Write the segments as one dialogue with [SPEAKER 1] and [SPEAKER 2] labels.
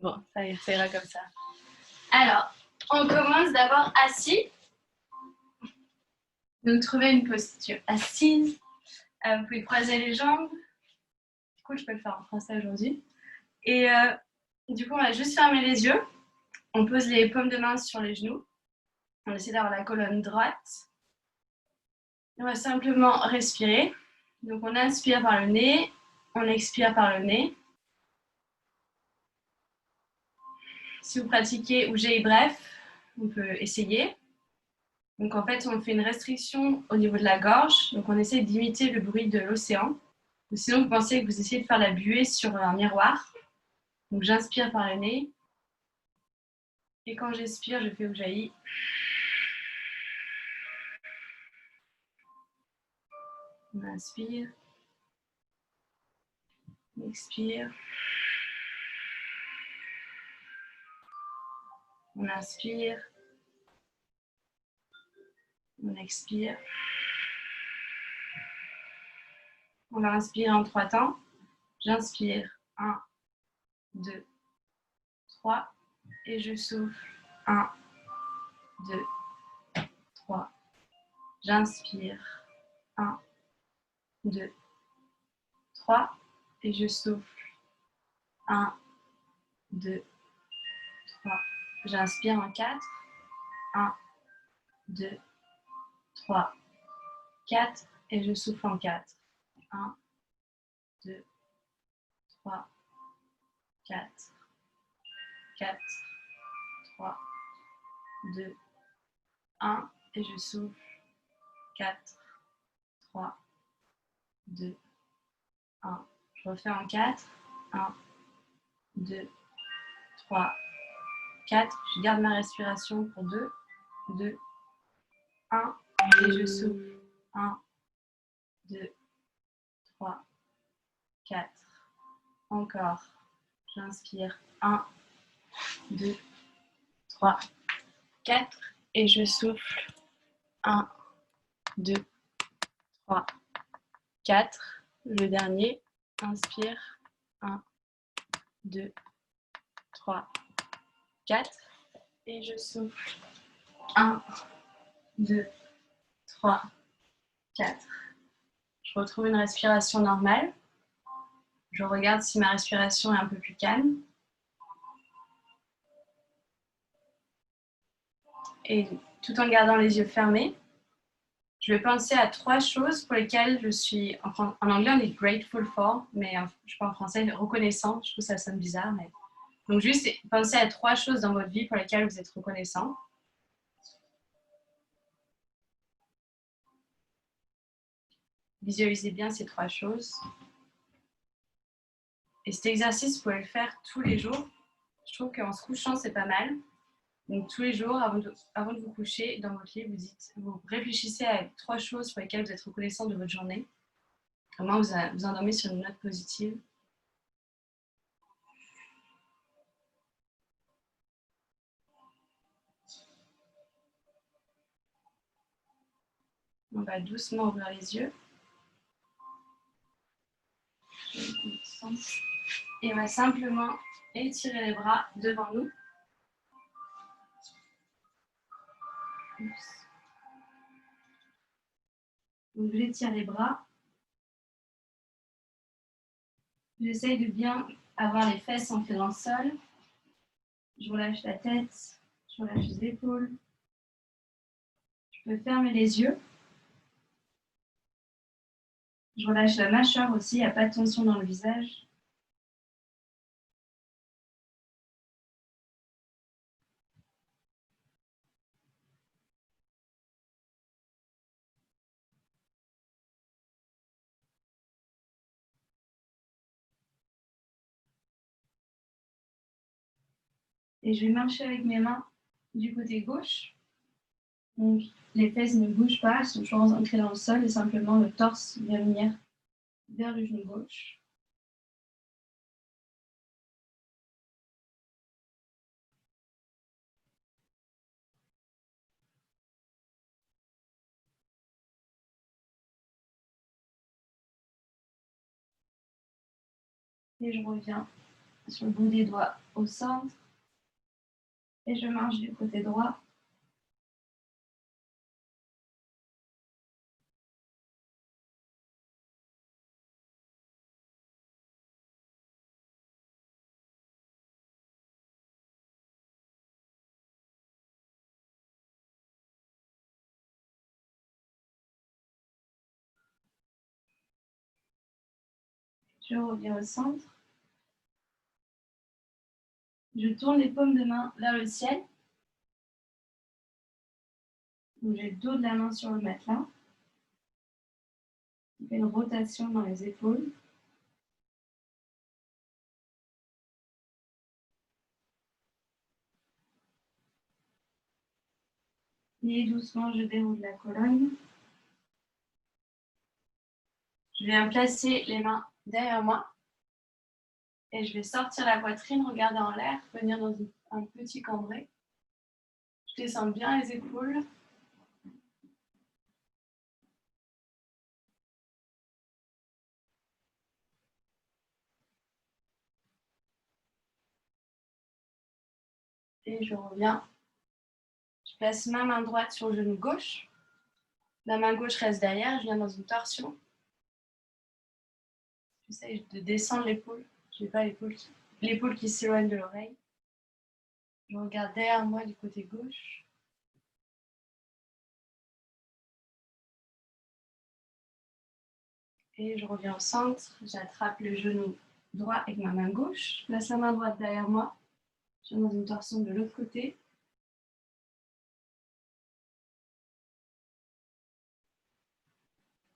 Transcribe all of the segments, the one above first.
[SPEAKER 1] Bon, ça ira comme ça.
[SPEAKER 2] Alors, on commence d'abord assis. Donc, trouvez une posture assise. Vous pouvez croiser les jambes. Du coup, je peux le faire en français aujourd'hui. Et du coup, on va juste fermer les yeux. On pose les paumes de main sur les genoux. On essaie d'avoir la colonne droite. On va simplement respirer. Donc, on inspire par le nez. On expire par le nez. Si vous pratiquez Ujjayi bref, on peut essayer. Donc en fait, on fait une restriction au niveau de la gorge. Donc on essaie d'imiter le bruit de l'océan. Ou sinon, vous pensez que vous essayez de faire la buée sur un miroir. Donc j'inspire par le nez. Et quand j'expire, je fais Ujjayi. On inspire. On expire. On inspire. On expire. On va inspirer en 3 temps. J'inspire 1, 2, 3. Et je souffle 1, 2, 3. J'inspire 1, 2, 3. Et je souffle 1, 2, 3. J'inspire en 4. 1, 2, 3, 4. Et je souffle en 4. 1, 2, 3, 4. 4, 3, 2, 1. Et je souffle. 4, 3, 2, 1. Je refais en 4. 1, 2, 3, 4. Je garde ma respiration pour 2, 2, 1. Et je souffle. 1, 2, 3, 4. Encore. J'inspire. 1, 2, 3, 4. Et je souffle. 1, 2, 3, 4. Le dernier. Inspire. 1, 2, 3, 4. Et je souffle. 1, 2, 3, 4. Je retrouve une respiration normale. Je regarde si ma respiration est un peu plus calme. Et tout en gardant les yeux fermés, je vais penser à 3 choses pour lesquelles je suis, en anglais on dit grateful for, mais je sais pas en français, reconnaissant, je trouve que ça sonne bizarre. Mais... Donc juste pensez à 3 choses dans votre vie pour lesquelles vous êtes reconnaissant. Visualisez bien ces 3 choses. Et cet exercice, vous pouvez le faire tous les jours. Je trouve qu'en se couchant, c'est pas mal. Donc tous les jours, avant de vous coucher, dans votre lit, vous réfléchissez à 3 choses pour lesquelles vous êtes reconnaissant de votre journée. Au moins, vous endormez sur une note positive. On va doucement ouvrir les yeux. Et on va simplement étirer les bras devant nous. Donc j'étire les bras. J'essaye de bien avoir les fesses ancrées dans le sol. Je relâche la tête, je relâche les épaules. Je peux fermer les yeux. Je relâche la mâchoire aussi, il n'y a pas de tension dans le visage. Et je vais marcher avec mes mains du côté gauche. Donc, les fesses ne bougent pas, elles sont toujours ancrées dans le sol et simplement le torse vient venir vers le genou gauche. Et je reviens sur le bout des doigts au centre. Et je marche du côté droit. Je reviens au centre. Je tourne les paumes de main vers le ciel. J'ai le dos de la main sur le matelas. Je fais une rotation dans les épaules. Et doucement, je déroule la colonne. Je viens placer les mains derrière moi. Et je vais sortir la poitrine, regarder en l'air, venir dans un petit cambré. Je descends bien les épaules. Et je reviens. Je place ma main droite sur le genou gauche. La main gauche reste derrière. Je viens dans une torsion. J'essaie de descendre l'épaule. Je n'ai pas l'épaule qui s'éloigne de l'oreille. Je regarde derrière moi du côté gauche. Et je reviens au centre. J'attrape le genou droit avec ma main gauche. Je place la main droite derrière moi. Je viens dans une torsion de l'autre côté.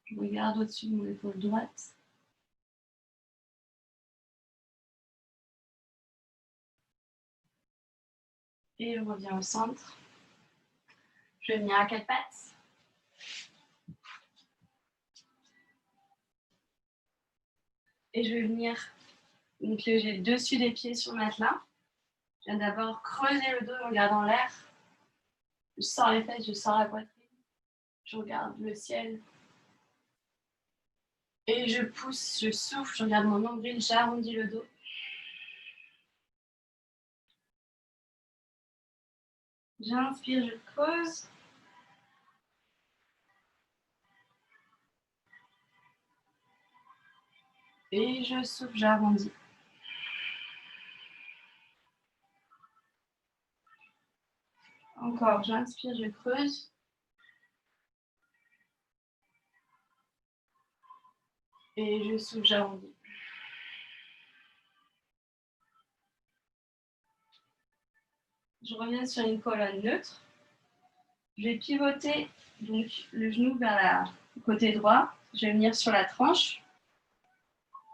[SPEAKER 2] Je regarde au-dessus de mon épaule droite. Et je reviens au centre. Je vais venir à quatre pattes. Et je vais venir donc j'ai le dessus des pieds sur le matelas. Je viens d'abord creuser le dos en regardant l'air. Je sors les fesses, je sors la poitrine. Je regarde le ciel. Et je pousse, je souffle, je regarde mon nombril, j'arrondis le dos. J'inspire, je creuse. Et je souffle, j'arrondis. Encore, j'inspire, je creuse. Et je souffle, j'arrondis. Je reviens sur une colonne neutre. Je vais pivoter donc, le genou vers le côté droit. Je vais venir sur la tranche.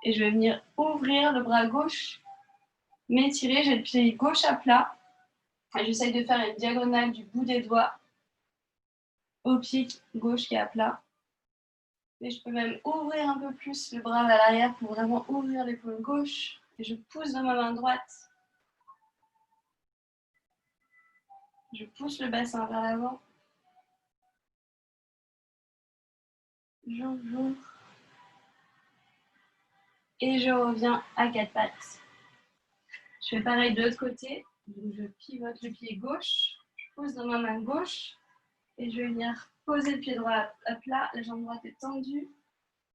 [SPEAKER 2] Et je vais venir ouvrir le bras gauche, m'étirer. J'ai le pied gauche à plat. Et j'essaye de faire une diagonale du bout des doigts au pied gauche qui est à plat. Et je peux même ouvrir un peu plus le bras vers l'arrière pour vraiment ouvrir l'épaule gauche. Et je pousse dans ma main droite. Je pousse le bassin vers l'avant. J'ouvre. Et je reviens à quatre pattes. Je fais pareil de l'autre côté. Donc je pivote le pied gauche. Je pousse dans ma main gauche. Et je vais venir poser le pied droit à plat. La jambe droite est tendue.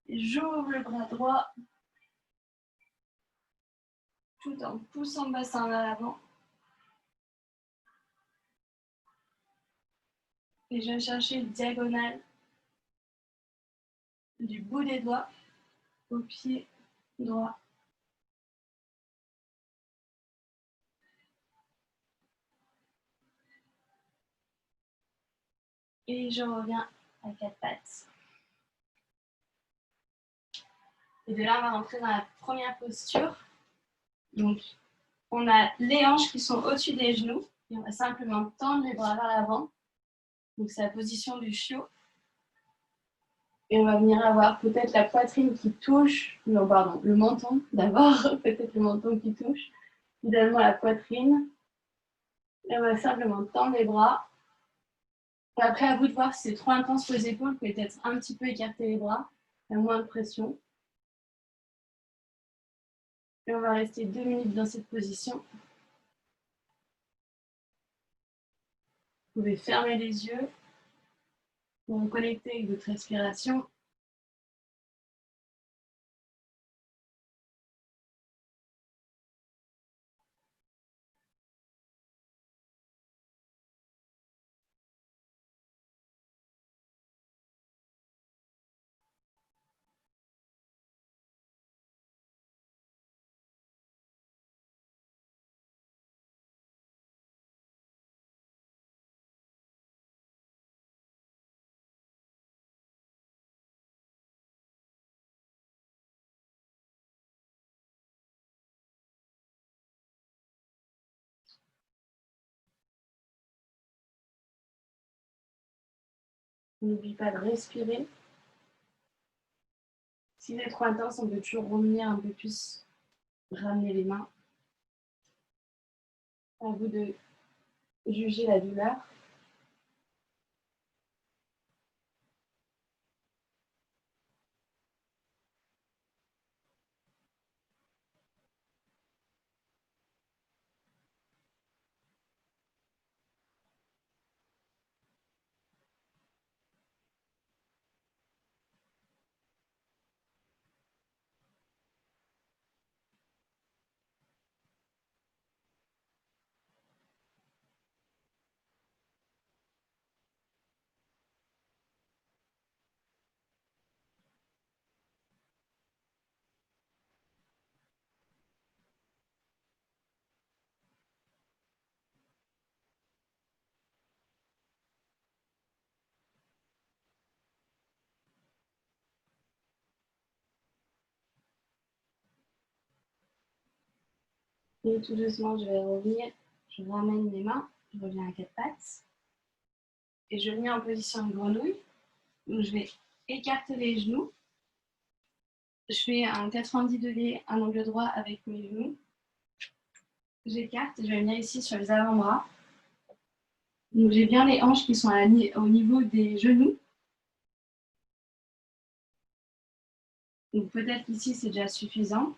[SPEAKER 2] Et j'ouvre le bras droit. Tout en poussant le bassin vers l'avant. Et je vais chercher une diagonale du bout des doigts au pied droit. Et je reviens à quatre pattes. Et de là, on va rentrer dans la première posture. Donc, on a les hanches qui sont au-dessus des genoux. Et on va simplement tendre les bras vers l'avant. Donc, c'est la position du chiot. Et on va venir avoir peut-être la poitrine qui touche. Non, pardon, le menton d'abord. Peut-être le menton qui touche. Finalement, la poitrine. Et on va simplement tendre les bras. Après, à vous de voir si c'est trop intense pour les épaules, vous pouvez peut-être un petit peu écarter les bras, il y a moins de pression. Et on va rester 2 minutes dans cette position. Vous pouvez fermer les yeux pour vous connecter avec votre respiration. N'oubliez pas de respirer. Si c'est trop intense, on peut toujours revenir un peu plus, ramener les mains. À vous de juger la douleur. Et tout doucement, je vais revenir. Je ramène mes mains. Je reviens à quatre pattes. Et je viens en position de grenouille. Donc, je vais écarter les genoux. Je fais un 90 degrés, un angle droit avec mes genoux. J'écarte et je vais venir ici sur les avant-bras. Donc, j'ai bien les hanches qui sont au niveau des genoux. Donc, peut-être qu'ici, c'est déjà suffisant.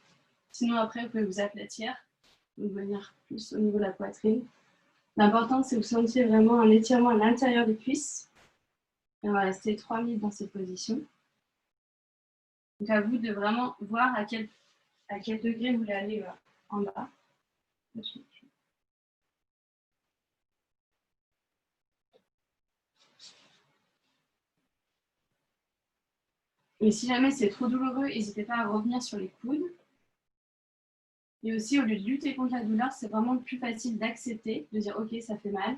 [SPEAKER 2] Sinon, après, vous pouvez vous aplatir. Donc, venir plus au niveau de la poitrine. L'important, c'est que vous sentiez vraiment un étirement à l'intérieur des cuisses. Et on va rester 3 minutes dans cette position. Donc, à vous de vraiment voir à quel degré vous voulez aller en bas. Et si jamais c'est trop douloureux, n'hésitez pas à revenir sur les coudes. Et aussi, au lieu de lutter contre la douleur, c'est vraiment plus facile d'accepter, de dire ok, ça fait mal.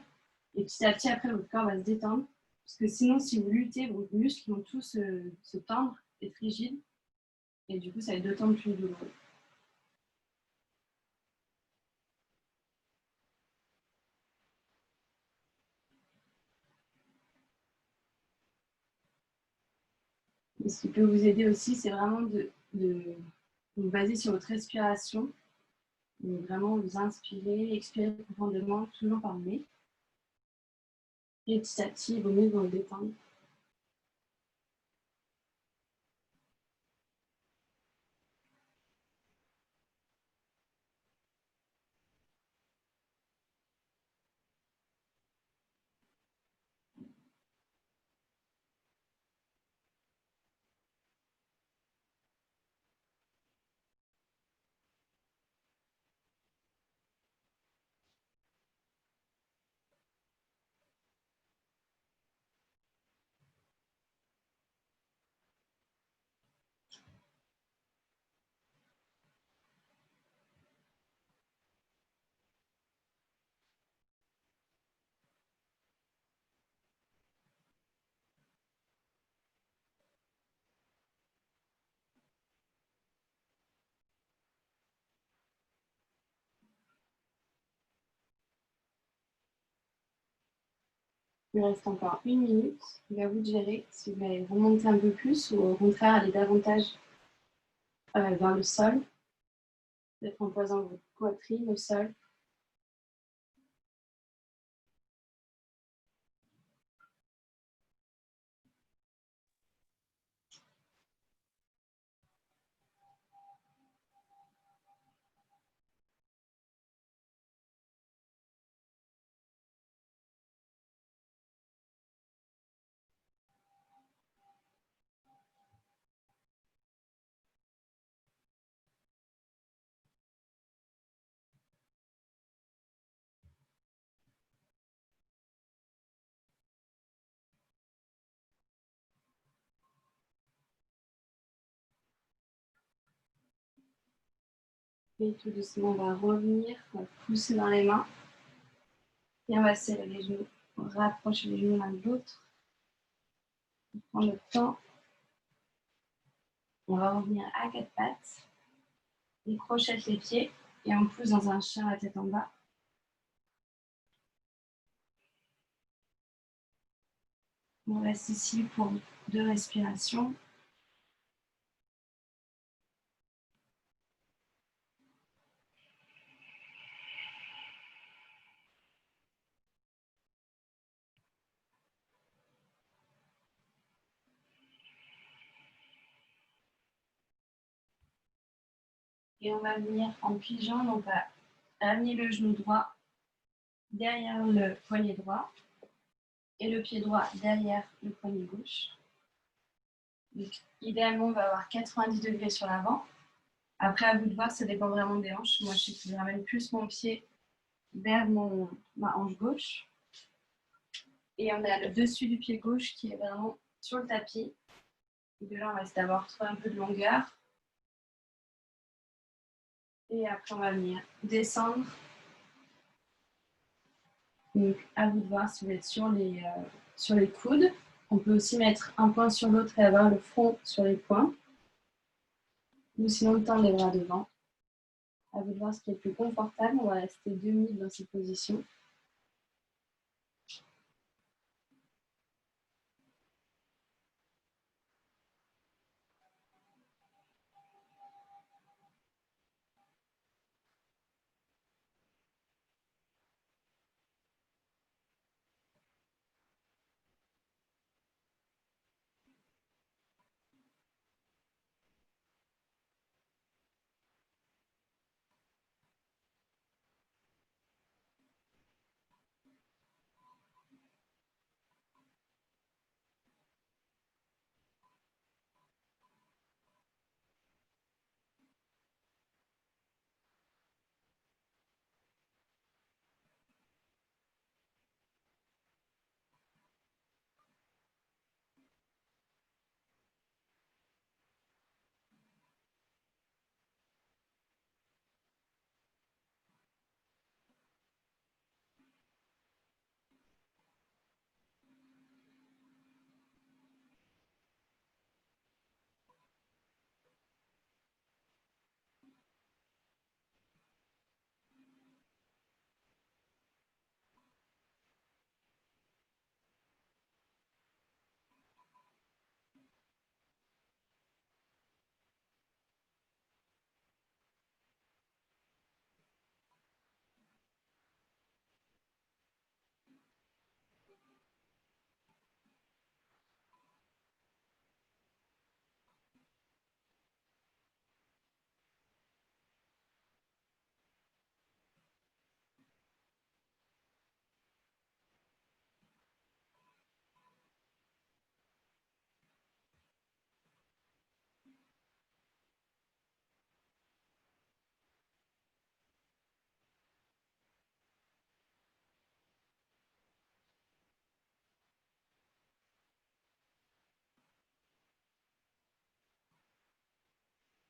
[SPEAKER 2] Et petit à petit, après, votre corps va se détendre. Parce que sinon, si vous luttez, vos muscles vont tous se tendre, être rigides. Et du coup, ça va être d'autant plus douloureux. Et ce qui peut vous aider aussi, c'est vraiment de vous baser sur votre respiration. Donc vraiment vous inspirez, expirez profondément, toujours par le nez. Et petit à petit, il vaut mieux vous détendre. Il reste encore 1 minute. Il va vous de gérer si vous allez remonter un peu plus ou au contraire aller davantage vers le sol. Peut-être en posant votre poitrine au sol. Et tout doucement, on va revenir, on va pousser dans les mains. Et on va serrer les genoux, rapprocher les genoux l'un de l'autre. On prend le temps. On va revenir à quatre pattes. On crochette les pieds et on pousse dans un chien la tête en bas. On reste ici pour 2 respirations. Et on va venir en pigeon. Donc, on va ramener le genou droit derrière le poignet droit et le pied droit derrière le poignet gauche. Donc, idéalement, on va avoir 90 degrés sur l'avant. Après, à vous de voir, ça dépend vraiment des hanches. Moi, je sais que je ramène plus mon pied vers ma hanche gauche. Et on a le dessus du pied gauche qui est vraiment sur le tapis. Et de là, on va essayer d'avoir un peu de longueur. Et après, on va venir descendre. Donc, à vous de voir si vous êtes sur les coudes. On peut aussi mettre un point sur l'autre et avoir le front sur les poings. Ou sinon, tendre les bras devant. À vous de voir ce qui est le plus confortable. On va rester 2 minutes dans cette position.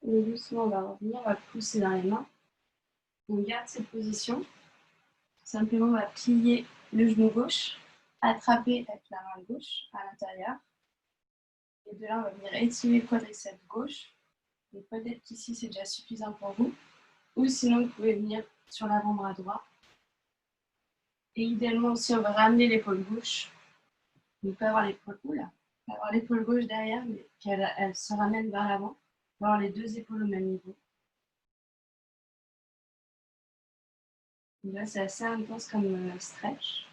[SPEAKER 2] Et doucement, on va revenir, on va pousser dans les mains. On garde cette position. Simplement, on va plier le genou gauche, attraper avec la main gauche à l'intérieur. Et de là, on va venir étirer le quadriceps gauche. Et peut-être qu'ici, c'est déjà suffisant pour vous. Ou sinon, vous pouvez venir sur l'avant-bras droit. Et idéalement aussi, on va ramener l'épaule gauche. On peut avoir l'épaule gauche derrière, mais qu'elle se ramène vers l'avant. On va avoir les 2 épaules au même niveau. Là, c'est assez intense comme stretch.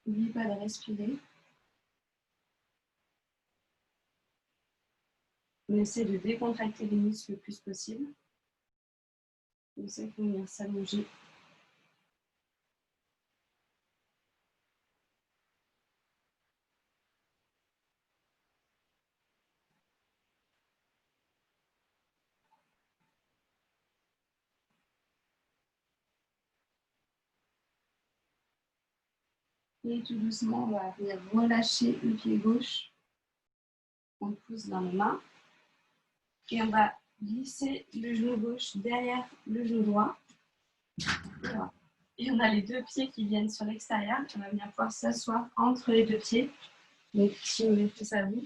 [SPEAKER 2] N'oubliez pas de respirer. On essaie de décontracter les muscles le plus possible. Comme ça, il faut venir s'allonger. Et tout doucement, on va venir relâcher le pied gauche. On pousse dans les mains. Et on va glisser le genou gauche derrière le genou droit. Voilà. Et on a les deux pieds qui viennent sur l'extérieur. On va bien pouvoir s'asseoir entre les deux pieds. Donc, si vous mettez ça à vous,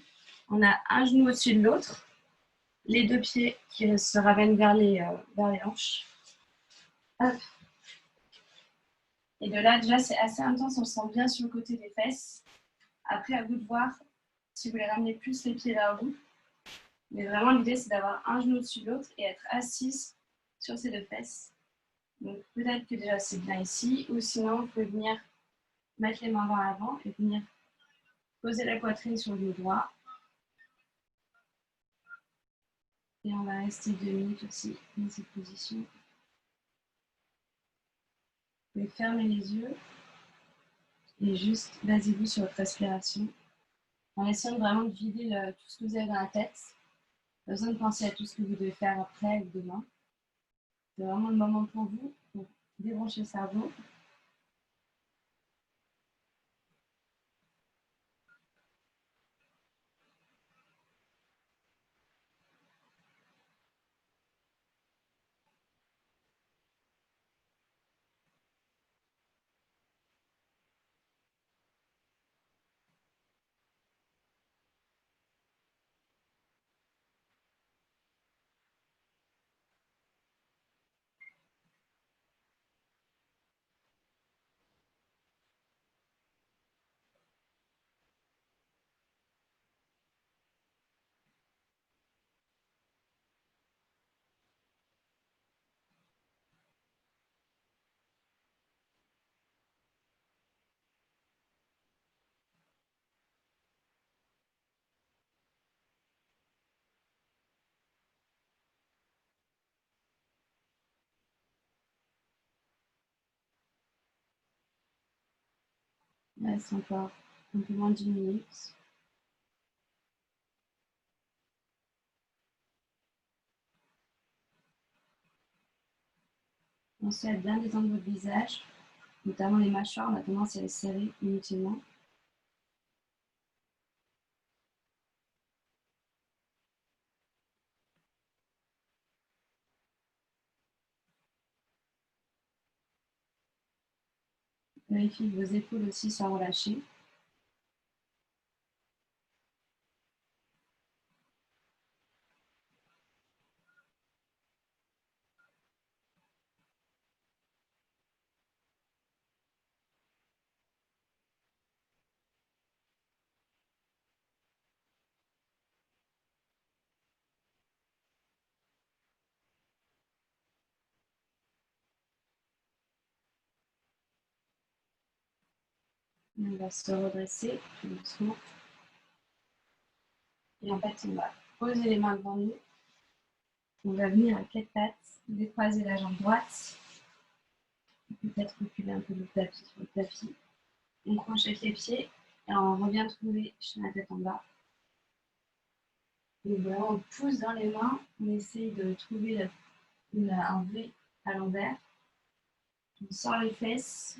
[SPEAKER 2] on a un genou au-dessus de l'autre. Les deux pieds qui se ramènent vers les hanches. Hop. Et de là, déjà, c'est assez intense. On se sent bien sur le côté des fesses. Après, à vous de voir si vous voulez ramener plus les pieds vers vous. Mais vraiment, l'idée, c'est d'avoir un genou au-dessus de l'autre et être assise sur ces deux fesses. Donc, peut-être que déjà, c'est bien ici. Ou sinon, vous pouvez venir mettre les mains vers l'avant et venir poser la poitrine sur le dos droit. Et on va rester 2 minutes aussi dans cette position. Vous pouvez fermer les yeux et juste basez-vous sur votre respiration en essayant vraiment de vider tout ce que vous avez dans la tête. Pas besoin de penser à tout ce que vous devez faire après ou demain. C'est vraiment le moment pour vous pour débrancher le cerveau. Il reste encore un peu moins d'1 minute. Pensez à bien détendre votre visage, notamment les mâchoires. On a tendance à les serrer inutilement. Vérifiez que vos épaules aussi sont relâchées. On va se redresser tout doucement. Et en fait, on va poser les mains devant nous. On va venir à 4 pattes, décroiser la jambe droite. Peut-être reculer un peu le tapis sur le tapis. On crochette les pieds et on revient trouver la tête en bas. Et voilà, on pousse dans les mains. On essaye de trouver un V à l'envers. On sort les fesses.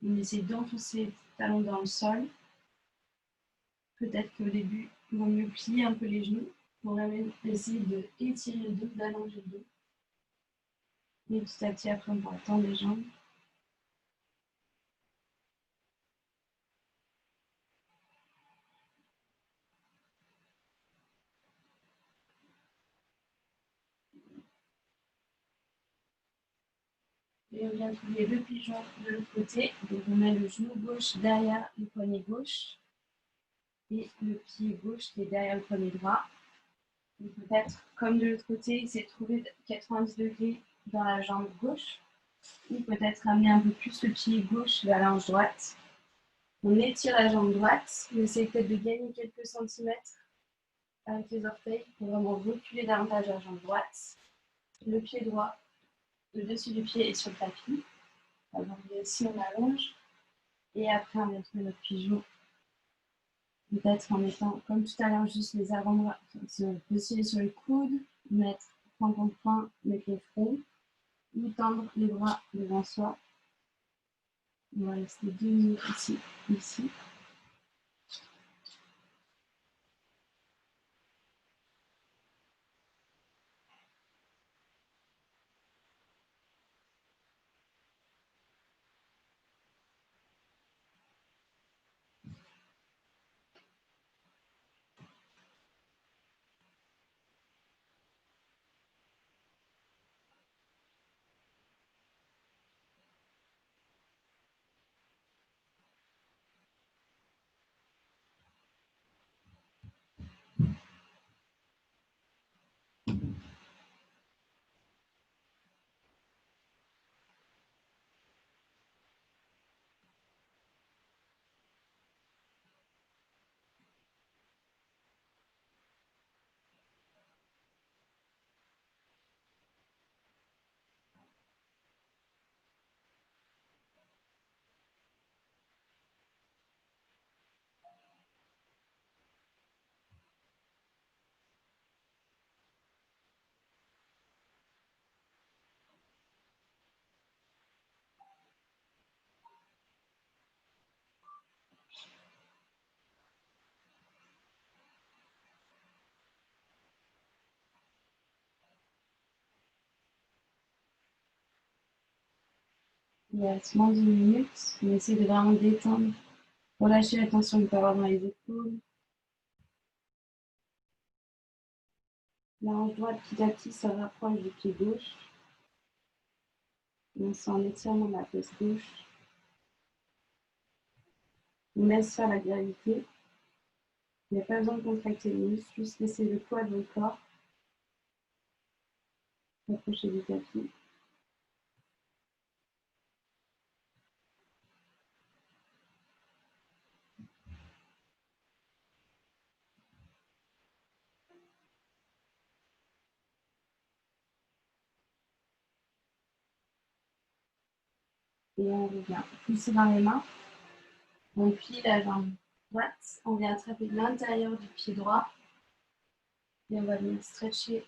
[SPEAKER 2] On essaie d'enfoncer les talons dans le sol. Peut-être qu'au début, il vaut mieux plier un peu les genoux pour essayer d'étirer le dos, d'allonger le dos. Et petit à petit, après, on pourra tendre les jambes. Et on vient trouver le pigeon de l'autre côté. Donc on met le genou gauche derrière le poignet gauche et le pied gauche qui est derrière le poignet droit. Donc peut-être, comme de l'autre côté, essayer de trouver 90 degrés dans la jambe gauche. Ou peut-être amener un peu plus le pied gauche vers la hanche droite. On étire la jambe droite. On essaie peut-être de gagner quelques centimètres avec les orteils pour vraiment reculer davantage la jambe droite. Le pied droit, le dessus du pied est sur le tapis. Alors ici on allonge et après on va trouver notre pigeon. Peut-être en mettant comme tout à l'heure juste les avant-bras, se positionner sur les coudes, mettre point contre point, mettre les fronts, ou tendre les bras devant soi. On va rester 2 minutes ici. Il reste moins d'une minute. On essaie de vraiment détendre. Relâcher la tension qu'on peut avoir dans les épaules. La hanche droite petit à petit se rapproche du pied gauche. On sent un étirement de la fesse gauche. On laisse faire la gravité. Il n'y a pas besoin de contracter les muscles, juste laisser le poids de votre corps s'approcher du tapis. Et on revient pousser dans les mains. On plie la jambe droite. On vient attraper l'intérieur du pied droit. Et on va venir stretcher,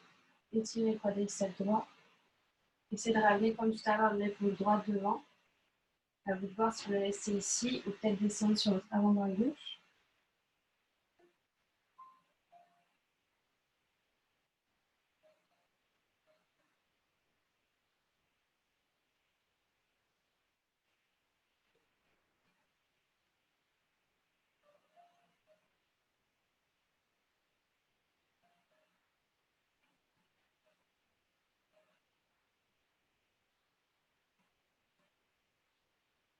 [SPEAKER 2] étirer le quadriceps droit. Essayez de ramener comme tout à l'heure l'épaule droite devant. À vous de voir si vous voulez rester ici ou peut-être descendre sur votre avant-bras gauche.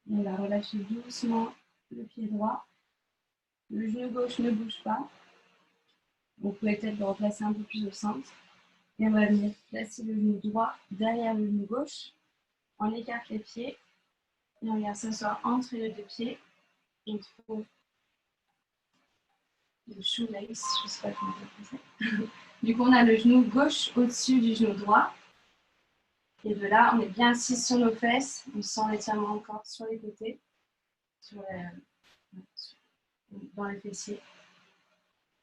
[SPEAKER 2] On va relâcher doucement le pied droit. Le genou gauche ne bouge pas. Vous pouvez peut-être le replacer un peu plus au centre. Et on va venir placer le genou droit derrière le genou gauche. On écarte les pieds. Et on vient s'asseoir entre les deux pieds. On trouve le shoelace, je ne sais pas comment on dit. Du coup, on a le genou gauche au-dessus du genou droit. Et de là, on est bien assis sur nos fesses. On sent l'étirement encore sur les côtés, dans les fessiers.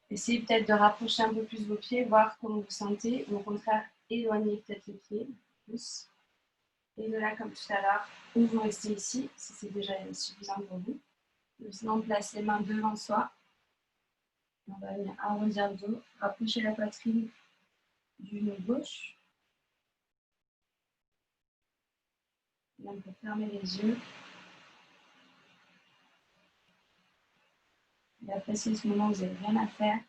[SPEAKER 2] Essayez peut-être de rapprocher un peu plus vos pieds, voir comment vous sentez. Ou au contraire, éloignez peut-être les pieds plus. Et de là, comme tout à l'heure, ou vous restez ici, si c'est déjà suffisant pour vous. Sinon, on place les mains devant soi. On va venir arrondir le dos, rapprocher la poitrine du genou gauche. Et on peut fermer les yeux. Et apprécier ce moment où vous n'avez rien à faire.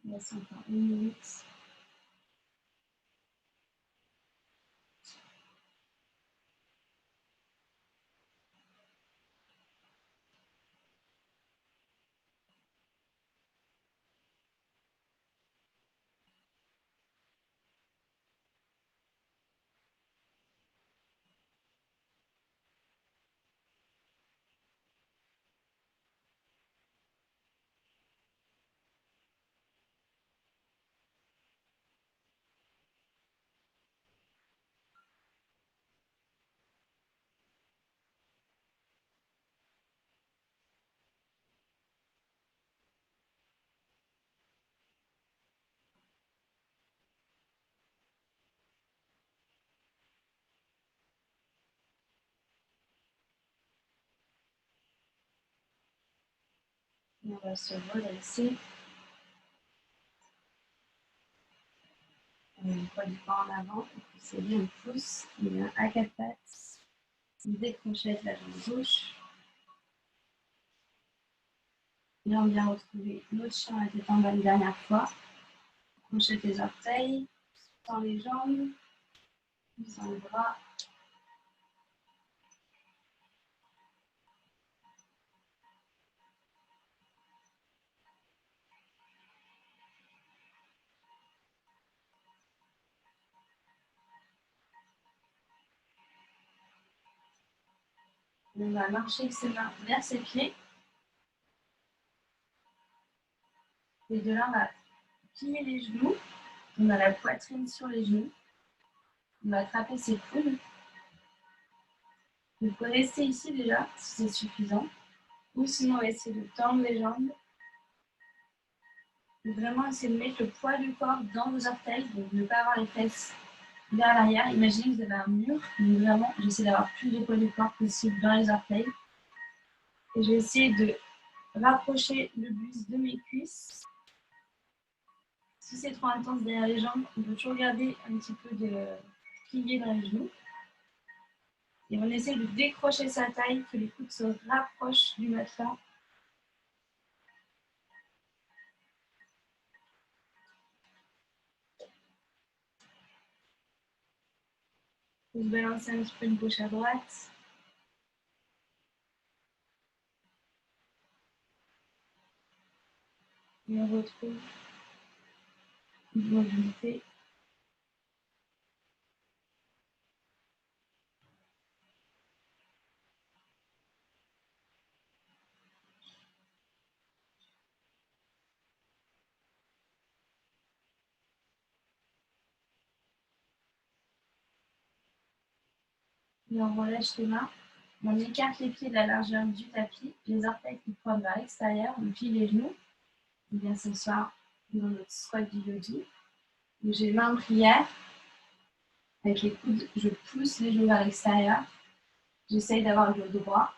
[SPEAKER 2] Il reste encore une minute. Et on va se redresser. On poids du corps en avant. C'est bien, on pousse. On vient à quatre pattes. On décroche avec la jambe gauche. Et on vient retrouver l'autre champ à tête en bas une dernière fois. Crochette les orteils. Tend les jambes. Tend les bras. On va marcher avec ses mains vers ses pieds. Et de là, on va plier les genoux. On a la poitrine sur les genoux. On va attraper ses coudes. Vous pouvez rester ici déjà, si c'est suffisant. Ou sinon, on va essayer de tendre les jambes. Et vraiment essayer de mettre le poids du corps dans vos orteils. Donc, ne pas avoir les fesses vers l'arrière. Imaginez que vous avez un mur. Donc, vraiment, j'essaie d'avoir plus de poids du corps possible dans les orteils. Et je vais essayer de rapprocher le buste de mes cuisses. Si c'est trop intense derrière les jambes, on peut toujours garder un petit peu de plié dans les genoux. Et on essaie de décrocher sa taille, que les coudes se rapprochent du matelas. On se balancer un petit peu de gauche à droite. Et on retrouve une mobilité. Et on relâche les mains. On écarte les pieds de la largeur du tapis, les orteils qui pointent vers l'extérieur, on plie les genoux. On vient s'asseoir dans notre squat du yogi. J'ai les mains en prière. Avec les coudes, je pousse les genoux vers l'extérieur. J'essaye d'avoir le dos droit.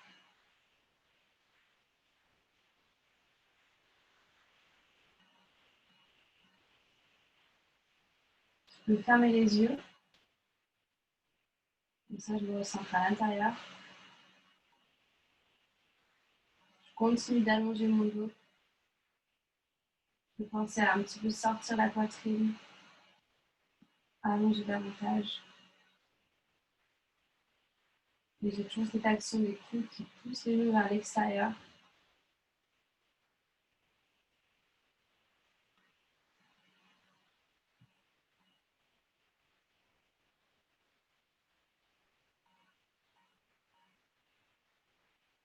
[SPEAKER 2] Je peux fermer les yeux. Comme ça, je me recentre à l'intérieur. Je continue d'allonger mon dos. Je peux penser à un petit peu sortir la poitrine, à allonger davantage. Et j'ai toujours cette action des coudes qui poussent les genoux vers l'extérieur.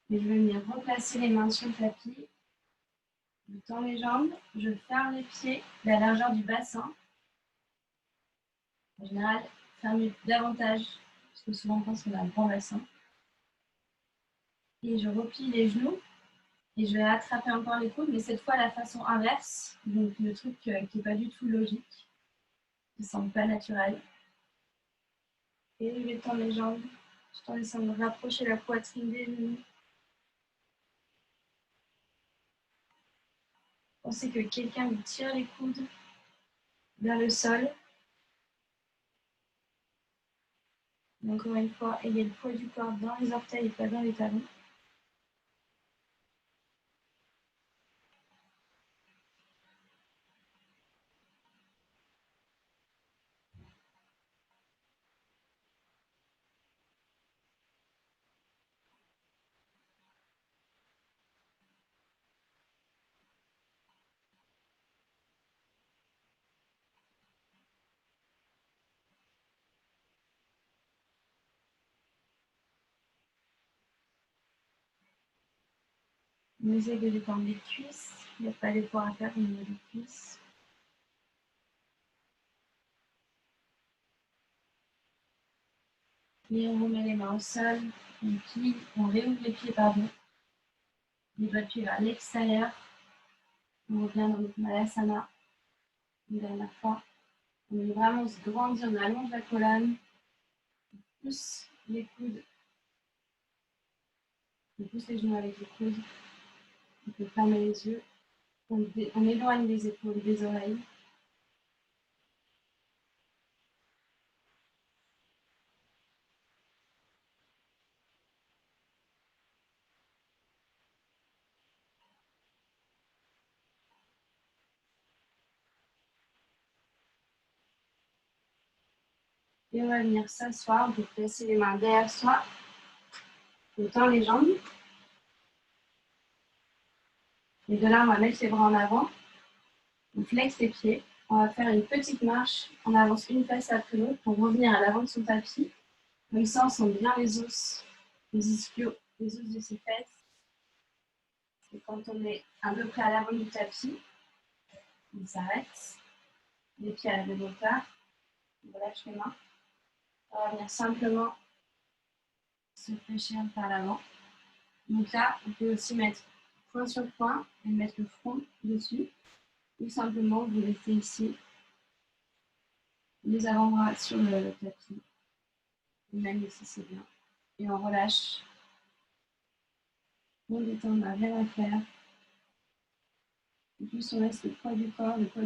[SPEAKER 2] Et je vais venir replacer les mains sur le tapis. Je tends les jambes, je ferme les pieds à la largeur du bassin. En général, fermer davantage, parce que souvent on pense qu'on a un grand bassin. Et je replie les genoux. Et je vais attraper encore les coudes, mais cette fois à la façon inverse. Donc le truc qui n'est pas du tout logique, qui ne semble pas naturel. Et je vais tendre les jambes, tout en essayant de rapprocher la poitrine des genoux. Pensez que quelqu'un vous tire les coudes vers le sol. Et encore une fois, ayez le poids du corps dans les orteils et pas dans les talons. On essaie de détendre les cuisses. Il n'y a pas d'effort à faire au niveau des cuisses. Et on remet les mains au sol. On plie, on réouvre les pieds, pardon. Les doigts de pied vers l'extérieur. On revient dans notre Malasana. Une dernière fois. On veut vraiment se grandir, on allonge la colonne. On pousse les coudes. On pousse les genoux avec les coudes. On peut fermer les yeux. On éloigne les épaules des oreilles. Et on va venir s'asseoir. On peut placer les mains derrière soi. On tend les jambes. Et de là, on va mettre les bras en avant. On flexe les pieds. On va faire une petite marche. On avance une fesse après l'autre pour revenir à l'avant de son tapis. Comme ça, on sent bien les os, les ischios, les os de ses fesses. Et quand on est à peu près à l'avant du tapis, On s'arrête. Les pieds à la même hauteur. On relâche les mains. On va venir simplement se fléchir par l'avant. Donc là, on peut aussi mettre point sur point et mettre le front dessus. Ou simplement vous laissez ici les avant-bras sur le tapis. Et même ici, c'est bien. Et on relâche. On détend, on n'a rien à faire. Et puis on laisse le poids du corps, le poids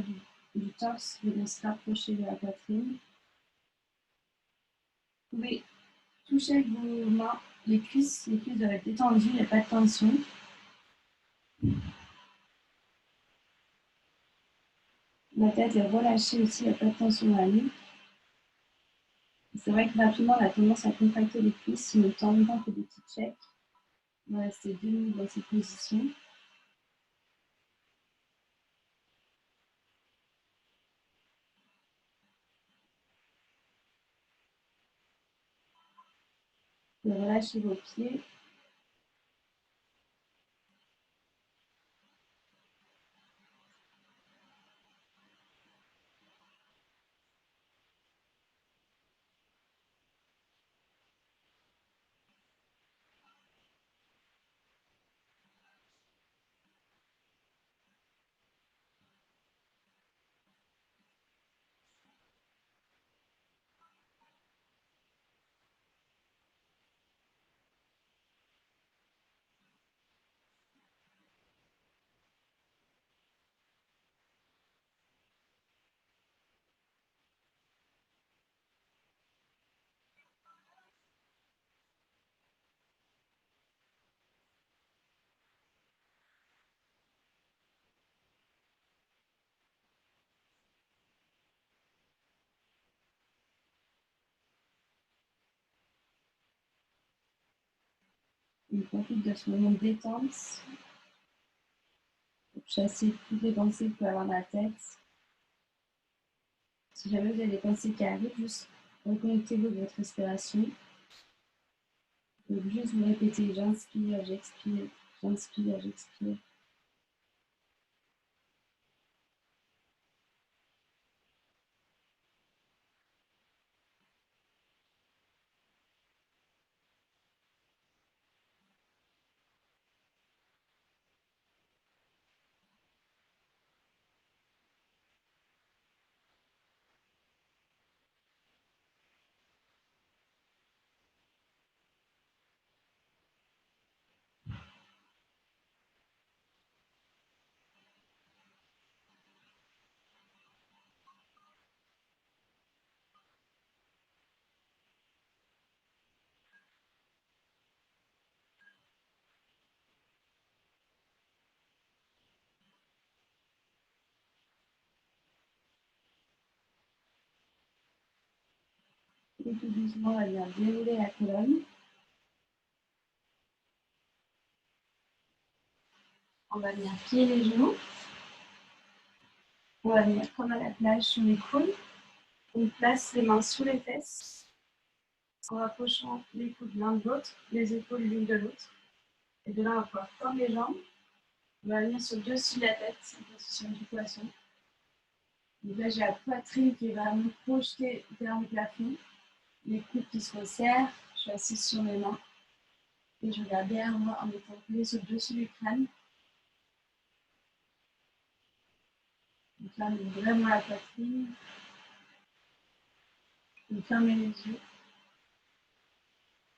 [SPEAKER 2] du torse venir se rapprocher de la poitrine. Vous pouvez toucher avec vos mains les cuisses doivent être détendues, il n'y a pas de tension. La tête est relâchée aussi, il n'y a pas de tension dans la nuque. C'est vrai que rapidement, on a tendance à contracter les cuisses, si on temps en temps fait des petits checks. On va rester 2 minutes dans cette position. Vous relâchez vos pieds. On profite de ce moment de détente pour chasser toutes les pensées que peut avoir dans la tête. Si jamais vous avez des pensées qui arrivent, juste reconnectez-vous de votre respiration. Donc juste vous répétez j'inspire, j'expire, j'inspire, j'expire. Et tout doucement, on va venir dérouler la colonne. On va venir plier les genoux. On va venir comme à la plage sur les coudes. On place les mains sous les fesses en rapprochant les coudes l'un de l'autre, les épaules l'une de l'autre. Et de là, on va pouvoir tendre les jambes. On va venir sur le dessus de la tête, en position du poisson. Donc là, j'ai la poitrine qui est vraiment projetée vers le plafond. Les coudes qui se resserrent. Je suis assise sur mes mains. Et je regarde derrière moi en mettant les au-dessus du crâne. Donc là, on ouvre vraiment la poitrine. Vous fermez les yeux.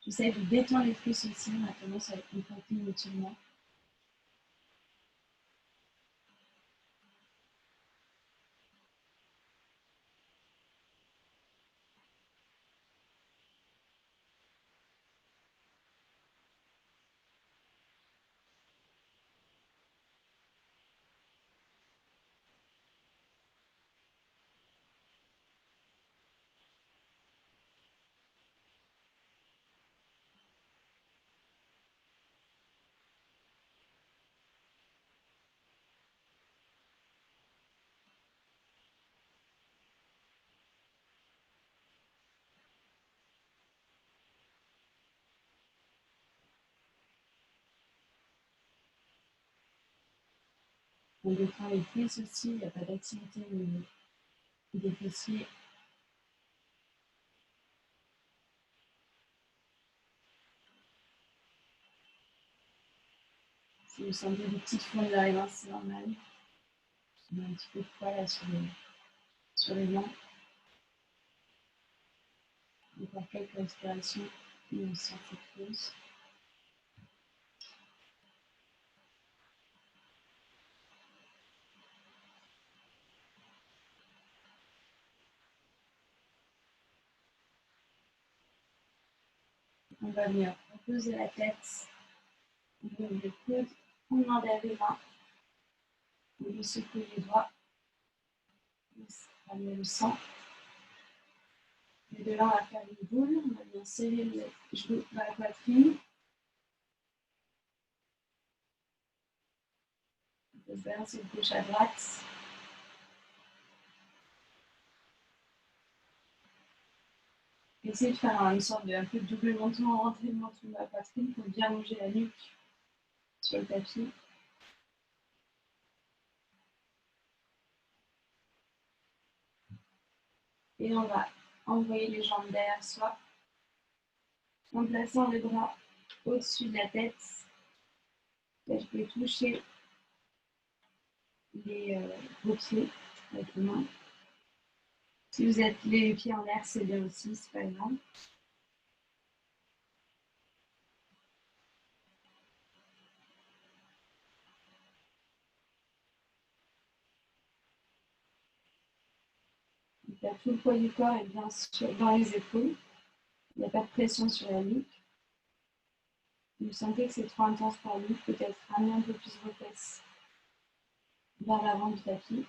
[SPEAKER 2] J'essaie de détendre les cuisses aussi. On a tendance à être contracté inutilement. On détend les cuisses aussi, il n'y a pas d'activité des fessiers. Si vous sentez des petites fondes dans les mains, c'est normal. On a un petit peu de poids là sur les mains. Encore quelques respirations et on sent cette pause. On va venir reposer la tête, ouvrir les coudes, on main vers les mains. On va secouer les doigts. On va mettre le sang. Et de là, on va faire une boule. On va bien serrer les genoux dans la poitrine. On peut se balancer de gauche à droite. Essayez de faire une sorte de un peu de double menton en rentrée le menton dans la poitrine pour bien longer la nuque sur le tapis. Et on va envoyer les jambes derrière soi en plaçant les bras au-dessus de la tête. Là, je peux toucher vos pieds avec les mains. Si vous êtes les pieds en l'air, c'est bien aussi, c'est pas grave. Tout le poids du corps est bien sûr dans les épaules. Il n'y a pas de pression sur la nuque. Si vous sentez que c'est trop intense pour vous, peut-être ramener un peu plus vos fesses vers l'avant du tapis.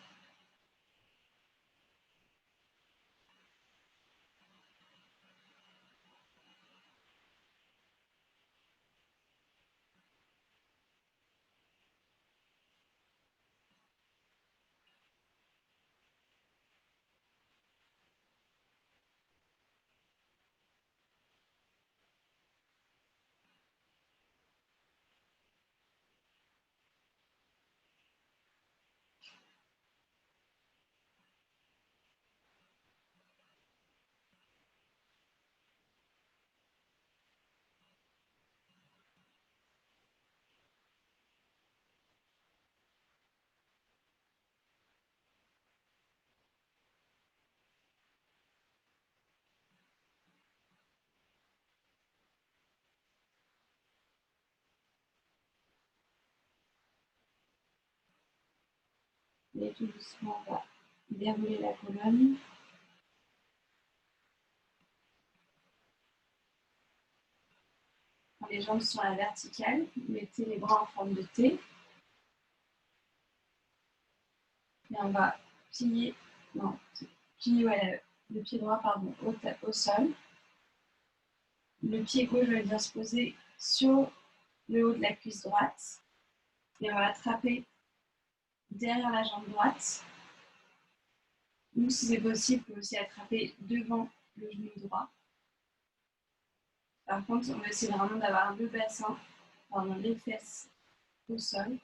[SPEAKER 2] Et tout doucement, on va dérouler la colonne. Quand les jambes sont à la verticale, mettez les bras en forme de T. Et on va plier, le pied droit au sol. Le pied gauche va bien se poser sur le haut de la cuisse droite. Et on va attraper derrière la jambe droite. Ou si c'est possible, vous pouvez aussi attraper devant le genou droit. Par contre, on va essayer vraiment d'avoir le bassin, les fesses au sol.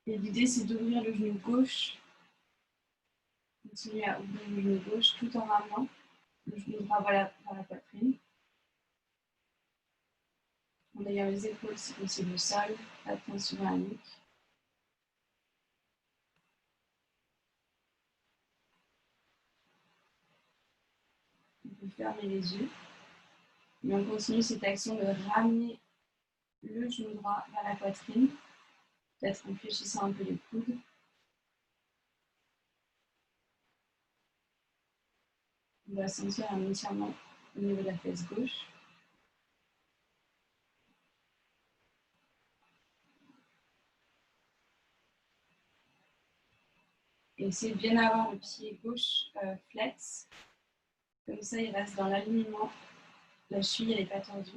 [SPEAKER 2] Et l'idée, c'est d'ouvrir le genou gauche. Continuez à ouvrir le genou gauche tout en ramenant le genou droit vers la poitrine. En ayant les épaules, si possible, au sol. Attention à la nuque. On peut fermer les yeux. Et on continue cette action de ramener le genou droit vers la poitrine. Peut-être en fléchissant un peu les coudes. On va sentir un étirement au niveau de la fesse gauche. Et essayez de bien avoir le pied gauche flex. Comme ça, il reste dans l'alignement. La cheville, elle n'est pas tendue.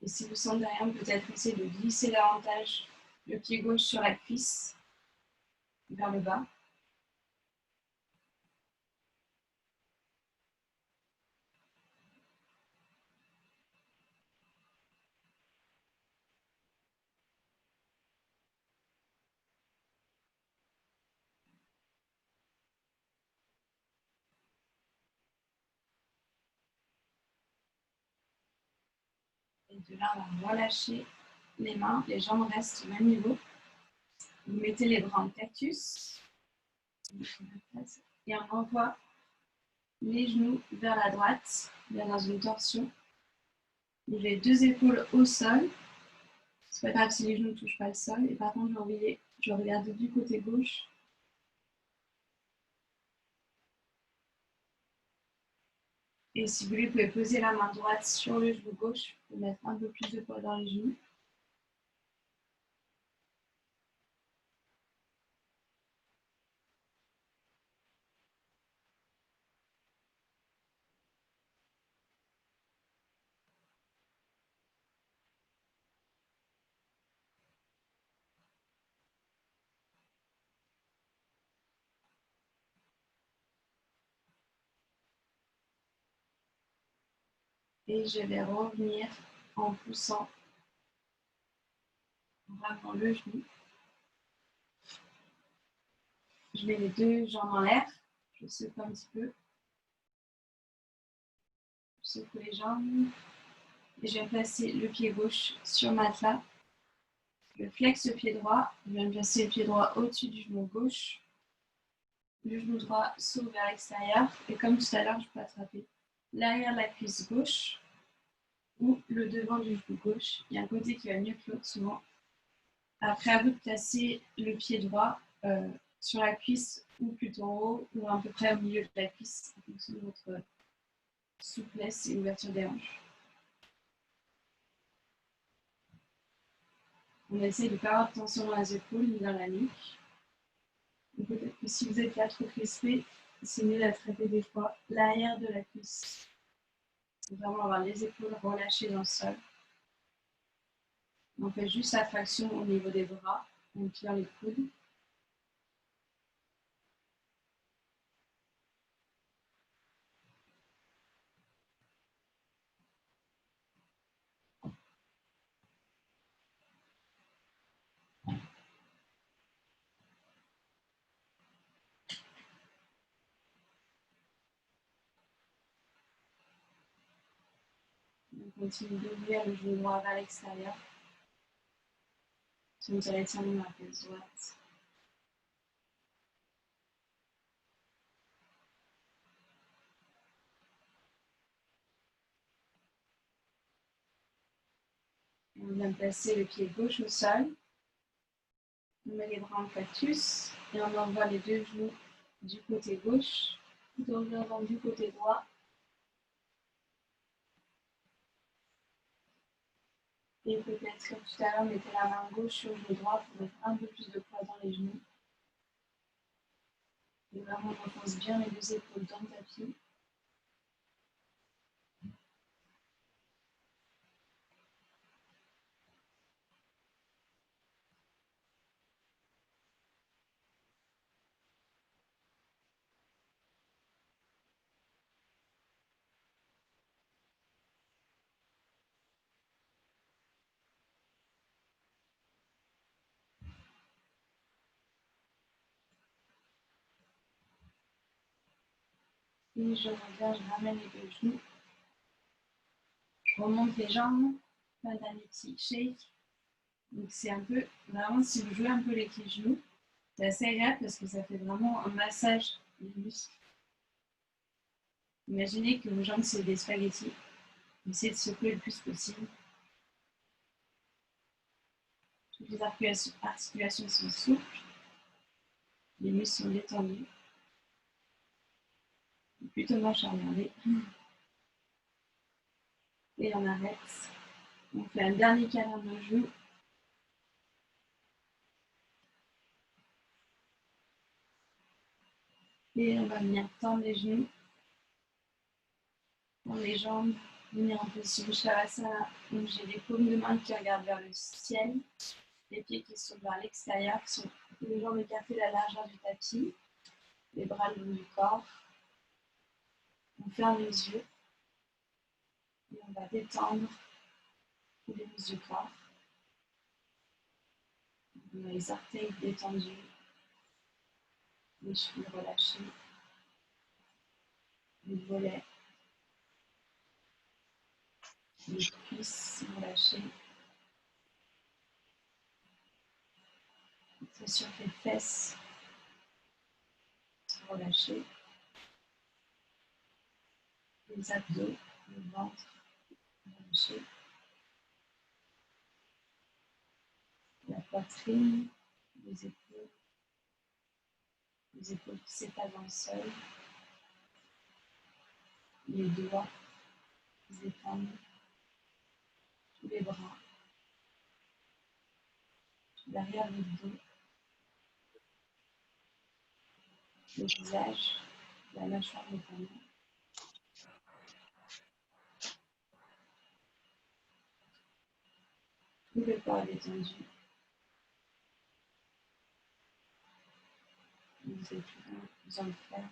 [SPEAKER 2] Et si vous sentez rien, peut-être essayer de glisser davantage le pied gauche sur la cuisse, vers le bas. Et de là, on va relâcher les mains. Les jambes restent au même niveau. Vous mettez les bras en cactus. Et on envoie les genoux vers la droite, bien dans une torsion. Les deux épaules au sol. C'est pas grave si les genoux ne touchent pas le sol. Et par contre, je regarde du côté gauche. Et si vous voulez, vous pouvez poser la main droite sur le genou gauche pour mettre un peu plus de poids dans les genoux. Et je vais revenir en poussant vraiment le genou. Je mets les deux jambes en l'air. Je secoue un petit peu. Je secoue les jambes. Et je vais placer le pied gauche sur le matelas. Je flexe le pied droit. Je viens de placer le pied droit au-dessus du genou gauche. Le genou droit s'ouvre vers l'extérieur. Et comme tout à l'heure, je peux attraper l'arrière de la cuisse gauche ou le devant du genou gauche. Il y a un côté qui va mieux que l'autre souvent. Après, à vous de placer le pied droit sur la cuisse ou plutôt en haut ou à peu près au milieu de la cuisse en fonction de votre souplesse et ouverture des hanches. On essaie de ne pas avoir de tension dans les épaules ni dans la nuque. Peut-être que si vous êtes là trop crispé, c'est mieux d'attraper des fois l'arrière de la cuisse. Il faut vraiment avoir les épaules relâchées dans le sol. On fait juste la traction au niveau des bras. On tire les coudes. On continue d'ouvrir le genou droit vers l'extérieur. On directement la cuisse droite. On vient placer le pied gauche au sol. On met les bras en cactus et on envoie les deux genoux du côté gauche tout en regardant du côté droit. Et peut-être comme tout à l'heure, mettez la main gauche sur le genou droit pour mettre un peu plus de poids dans les genoux. Et vraiment, on repose bien les deux épaules dans le tapis. Et je reviens, je ramène les deux genoux. Je remonte les jambes, pas d'un petit shake. Donc c'est un peu, vraiment si vous jouez un peu les genoux, c'est assez agréable parce que ça fait vraiment un massage des muscles. Imaginez que vos jambes c'est des spaghettis. Essayez de secouer le plus possible. Toutes les articulations sont souples. Les muscles sont détendus. Plutôt moche à regarder. Et on arrête. On fait un dernier câlin de genou. Et on va venir tendre les genoux, tendre les jambes, venir en position Shavasana. Donc j'ai les paumes de main qui regardent vers le ciel, les pieds qui sont vers l'extérieur, qui sont les jambes écartées à la largeur du tapis, les bras le long du corps. On ferme les yeux et on va détendre tous les muscles du corps. On a les orteils détendus, les chevilles relâchées, les volets. Les cuisses relâchées. C'est sur les fesses relâchées. Les abdos, le ventre relâché. La poitrine, les épaules qui s'étalent dans le sol. Les doigts qui se détendent. Tous les bras. Derrière le dos. Le visage, la mâchoire notamment. Tout le corps détendu. Vous avez plus besoin de faire.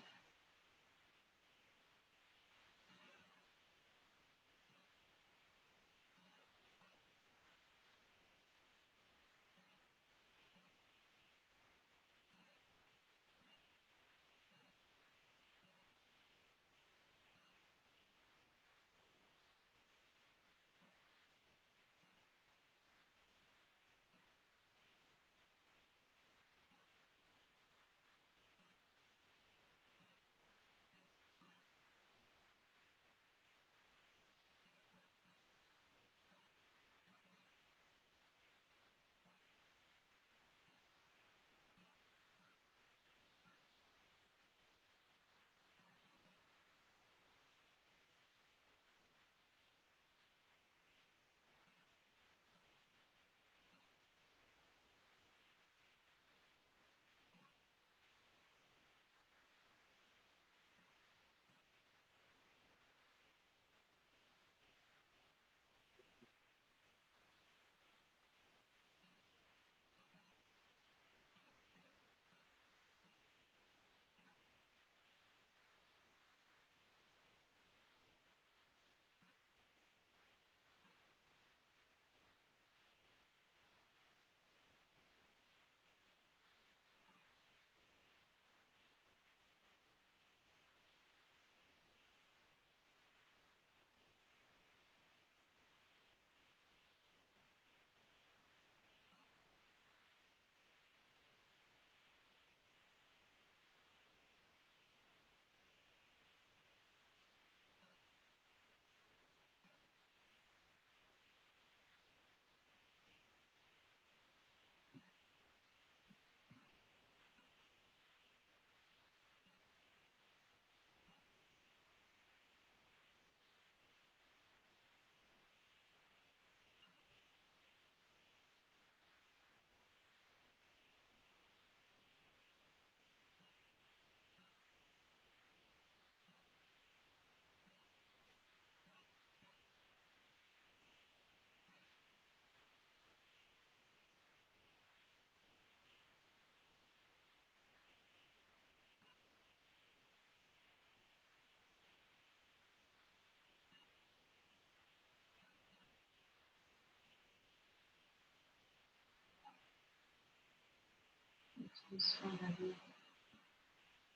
[SPEAKER 2] Tout doucement, on va venir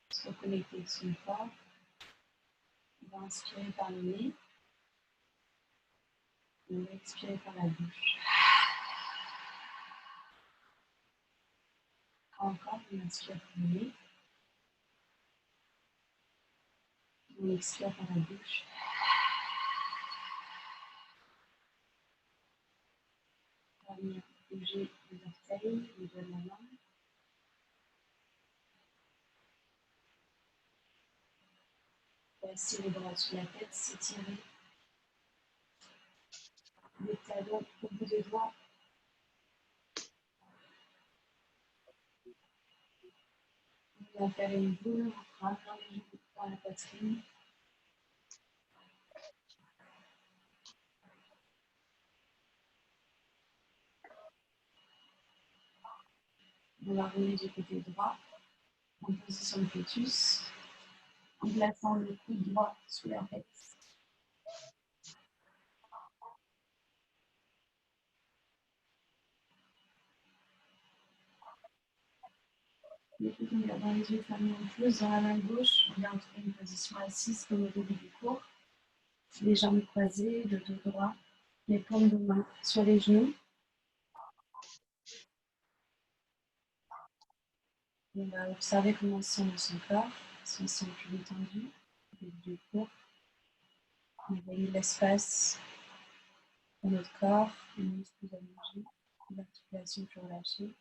[SPEAKER 2] se reconnecter avec son corps. On va inspirer par le nez. On va expirer par la bouche. Encore, on inspire par le nez. On expire par la bouche. On va venir bouger les orteils, les doigts de la main. Placer les bras sous la tête, s'étirer. Les talons au bout des doigts. On va faire une boule, on ramener les genoux dans la poitrine. On va revenir du côté droit, en position de fœtus, en plaçant le coude droit sous la tête. En gardant les yeux fermés en plus, dans la main gauche, on vient trouver une position assise comme au début du cours. Les jambes croisées, le dos droit. les paumes de main sur les genoux. On va observer comment on se sent dans son corps, si on se sent plus détendu, du court. On va mis l'espace dans notre corps, les muscles plus allongés, les articulations plus relâchées.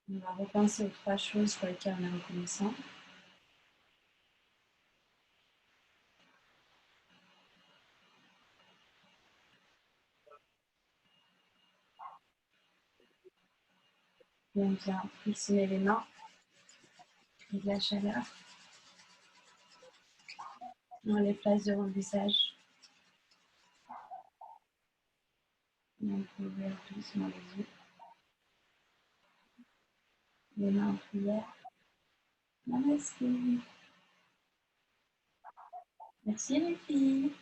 [SPEAKER 2] On va repenser aux 3 choses pour lesquelles on est reconnaissant. Et on vient frictionner les mains avec de la chaleur. On les place devant le visage. Et on peut ouvrir doucement les yeux. Les mains en prière. Namaste. Merci les filles.